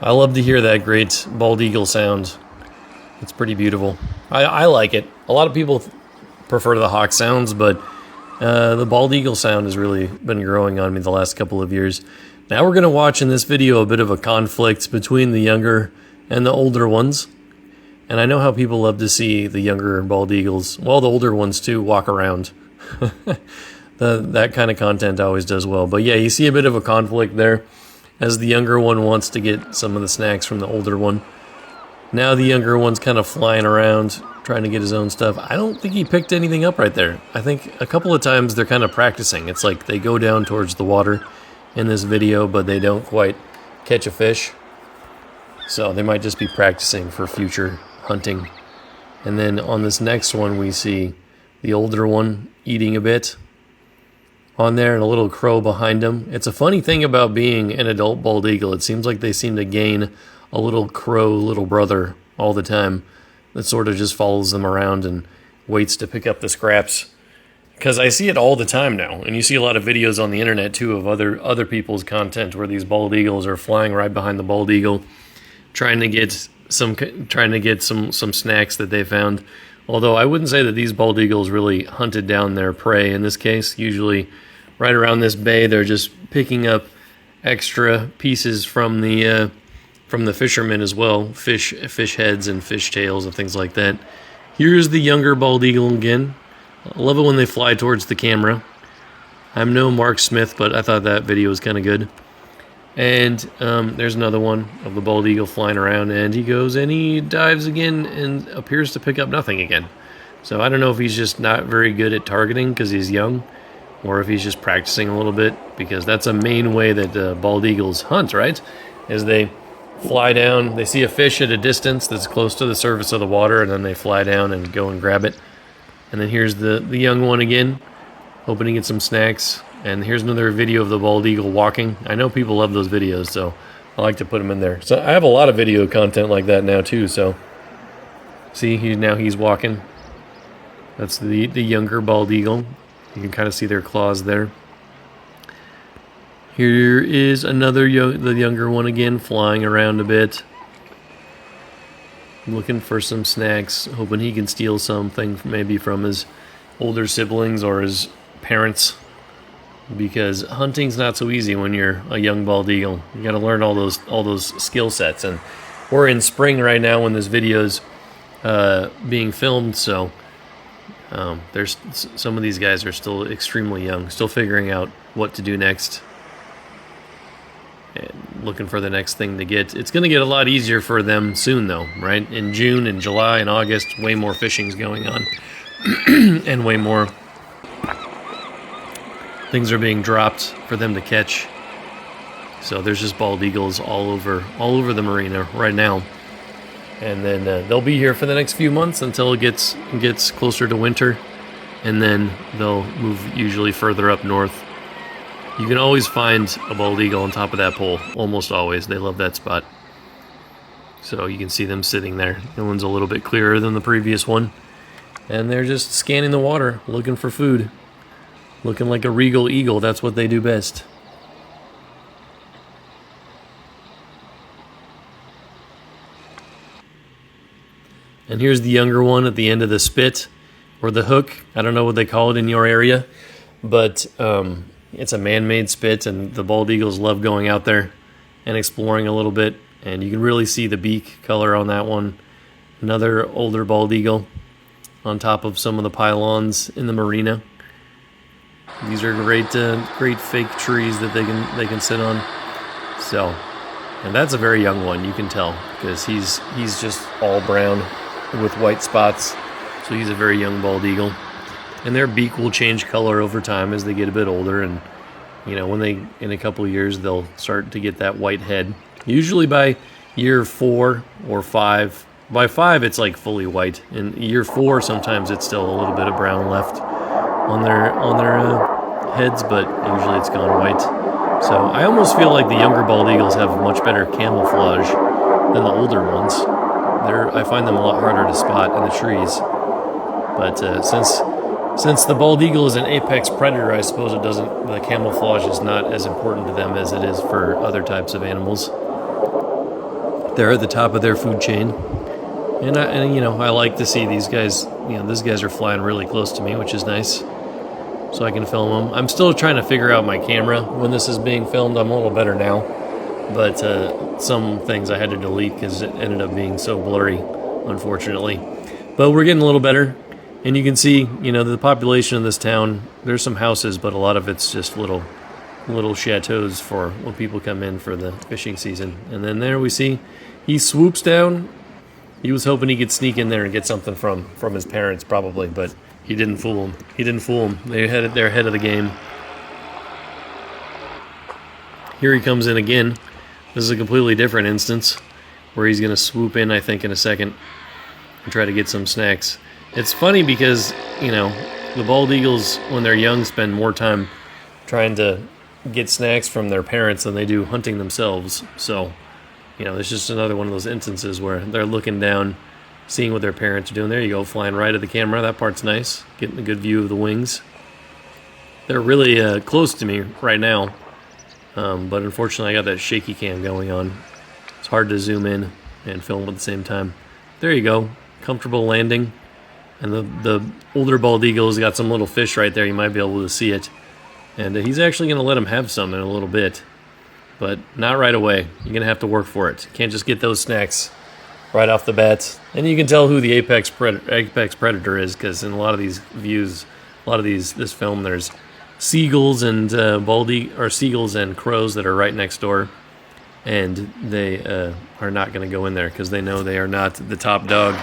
I love to hear that great bald eagle sound. It's pretty beautiful. I like it. A lot of people prefer the hawk sounds, but the bald eagle sound has really been growing on me the last couple of years. Now we're going to watch in this video a bit of a conflict between the younger and the older ones. And I know how people love to see the younger bald eagles, well, the older ones too, walk around. That kind of content always does well. But yeah, you see a bit of a conflict there as the younger one wants to get some of the snacks from the older one. Now the younger one's kind of flying around, trying to get his own stuff. I don't think he picked anything up right there. I think a couple of times they're kind of practicing. It's like they go down towards the water in this video, but they don't quite catch a fish. So they might just be practicing for future hunting. And then on this next one, we see the older one eating a bit on there and a little crow behind him. It's a funny thing about being an adult bald eagle. It seems like they seem to gain a little crow little brother all the time that sort of just follows them around and waits to pick up the scraps. Because I see it all the time now, and you see a lot of videos on the internet too of other people's content where these bald eagles are flying right behind the bald eagle, trying to get some snacks that they found. Although I wouldn't say that these bald eagles really hunted down their prey in this case. Usually, right around this bay, they're just picking up extra pieces from the fishermen as well, fish heads and fish tails and things like that. Here's the younger bald eagle again. I love it when they fly towards the camera. I'm no Mark Smith, but I thought that video was kind of good. And there's another one of the bald eagle flying around, and he goes and he dives again and appears to pick up nothing again. So I don't know if he's just not very good at targeting because he's young, or if he's just practicing a little bit, because that's a main way that bald eagles hunt, right? Is they fly down, they see a fish at a distance that's close to the surface of the water, and then they fly down and go and grab it. And then here's the young one again, hoping to get some snacks. And here's another video of the bald eagle walking. I know people love those videos, so I like to put them in there. So I have a lot of video content like that now too. So see, he's walking. That's the younger bald eagle. You can kind of see their claws there. Here is the younger one again, flying around a bit, looking for some snacks, hoping he can steal something maybe from his older siblings or his parents, because hunting's not so easy when you're a young bald eagle. You got to learn all those skill sets, and we're in spring right now when this video's being filmed, so there's some of these guys are still extremely young, still figuring out what to do next. And looking for the next thing to get. It's going to get a lot easier for them soon, though, right? In June and July and August, way more fishing's going on, and way more things are being dropped for them to catch. So there's just bald eagles all over the marina right now, and then they'll be here for the next few months until it gets closer to winter, and then they'll move usually further up north. You can always find a bald eagle on top of that pole, almost always. They love that spot. So you can see them sitting there. That one's a little bit clearer than the previous one. And they're just scanning the water, looking for food. Looking like a regal eagle, that's what they do best. And here's the younger one at the end of the spit, or the hook. I don't know what they call it in your area, but it's a man-made spit, and the bald eagles love going out there and exploring a little bit. And you can really see the beak color on that one. Another older bald eagle on top of some of the pylons in the marina. These are great fake trees that they can sit on. So, and that's a very young one, you can tell, because he's just all brown with white spots. So he's a very young bald eagle. And their beak will change color over time as they get a bit older, and in a couple of years they'll start to get that white head. Usually by year 4 or 5. By 5 it's like fully white. In year 4 sometimes it's still a little bit of brown left on their heads, but usually it's gone white. So I almost feel like the younger bald eagles have much better camouflage than the older ones. I find them a lot harder to spot in the trees. But since the bald eagle is an apex predator, I suppose the camouflage is not as important to them as it is for other types of animals. They're at the top of their food chain. And you know, I like to see these guys, you know, these guys are flying really close to me, which is nice. So I can film them. I'm still trying to figure out my camera when this is being filmed. I'm a little better now. But some things I had to delete because it ended up being so blurry, unfortunately. But we're getting a little better. And you can see, you know, the population of this town, there's some houses, but a lot of it's just little chateaus for when people come in for the fishing season. And then there we see he swoops down. He was hoping he could sneak in there and get something from his parents, probably, but he didn't fool him. He didn't fool him. They're ahead of the game. Here he comes in again. This is a completely different instance where he's going to swoop in, I think, in a second and try to get some snacks. It's funny because, you know, the bald eagles, when they're young, spend more time trying to get snacks from their parents than they do hunting themselves. So, you know, it's just another one of those instances where they're looking down, seeing what their parents are doing. There you go, flying right at the camera. That part's nice. Getting a good view of the wings. They're really close to me right now. But unfortunately, I got that shaky cam going on. It's hard to zoom in and film at the same time. There you go. Comfortable landing. And the older bald eagle has got some little fish right there. You might be able to see it. And he's actually going to let him have some in a little bit. But not right away. You're going to have to work for it. Can't just get those snacks right off the bat. And you can tell who the apex predator is, because in a lot of these views, this film, there's seagulls and seagulls and crows that are right next door. And they are not going to go in there because they know they are not the top dog.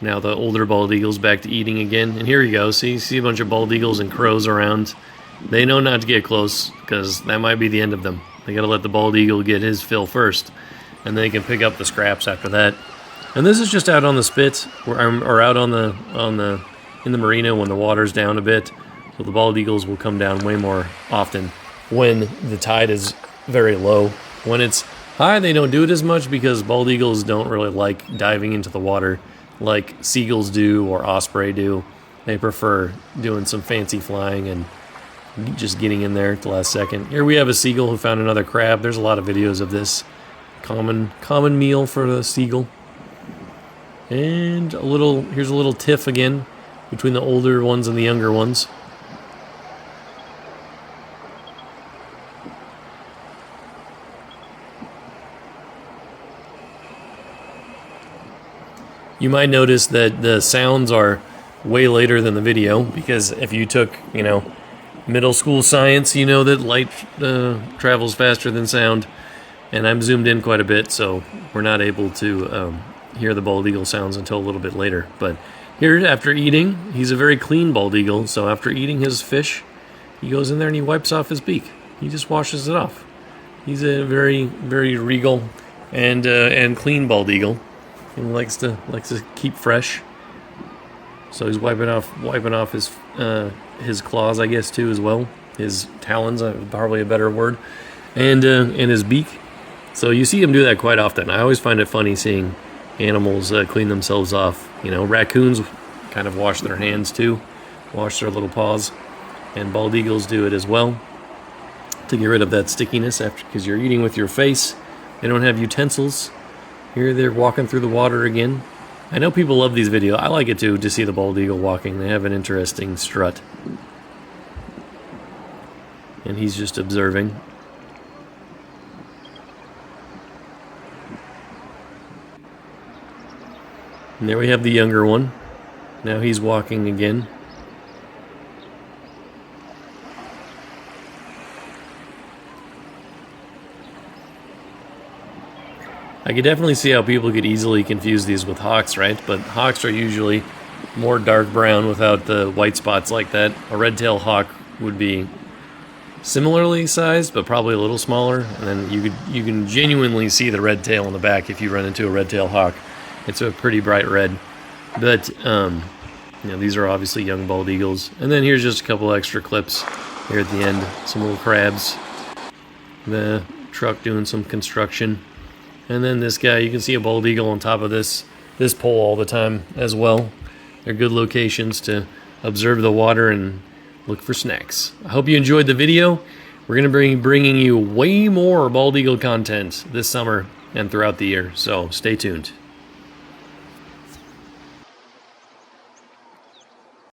Now the older bald eagle's back to eating again. And here you go. See a bunch of bald eagles and crows around. They know not to get close because that might be the end of them. They got to let the bald eagle get his fill first. And they can pick up the scraps after that. And this is just out on the spit or out in the marina when the water's down a bit. So the bald eagles will come down way more often when the tide is very low. When it's high, they don't do it as much because bald eagles don't really like diving into the water like seagulls do or osprey do. They prefer doing some fancy flying and just getting in there at the last second. Here we have a seagull who found another crab. There's a lot of videos of this. Common meal for the seagull. And here's a little tiff again between the older ones and the younger ones. You might notice that the sounds are way later than the video, because if you took, you know, middle school science, you know that light travels faster than sound. And I'm zoomed in quite a bit, so we're not able to hear the bald eagle sounds until a little bit later. But here, after eating, he's a very clean bald eagle, so after eating his fish, he goes in there and he wipes off his beak. He just washes it off. He's a very, very regal and clean bald eagle. He likes to keep fresh. So he's wiping off his claws, I guess, too, as well. His talons, probably a better word, and his beak. So you see him do that quite often. I always find it funny seeing animals clean themselves off. You know, raccoons kind of wash their hands too, wash their little paws, and bald eagles do it as well to get rid of that stickiness because you're eating with your face. They don't have utensils. Here they're walking through the water again. I know people love these videos. I like it too, to see the bald eagle walking. They have an interesting strut. And he's just observing. And there we have the younger one. Now he's walking again. I could definitely see how people could easily confuse these with hawks, right? But hawks are usually more dark brown without the white spots like that. A red-tailed hawk would be similarly sized, but probably a little smaller. And then you can genuinely see the red tail in the back if you run into a red-tailed hawk. It's a pretty bright red. But you know, these are obviously young bald eagles. And then here's just a couple extra clips here at the end. Some little crabs. The truck doing some construction. And then this guy, you can see a bald eagle on top of this pole all the time as well. They're good locations to observe the water and look for snacks. I hope you enjoyed the video. we're going to be bringing you way more bald eagle content this summer and throughout the year. So stay tuned.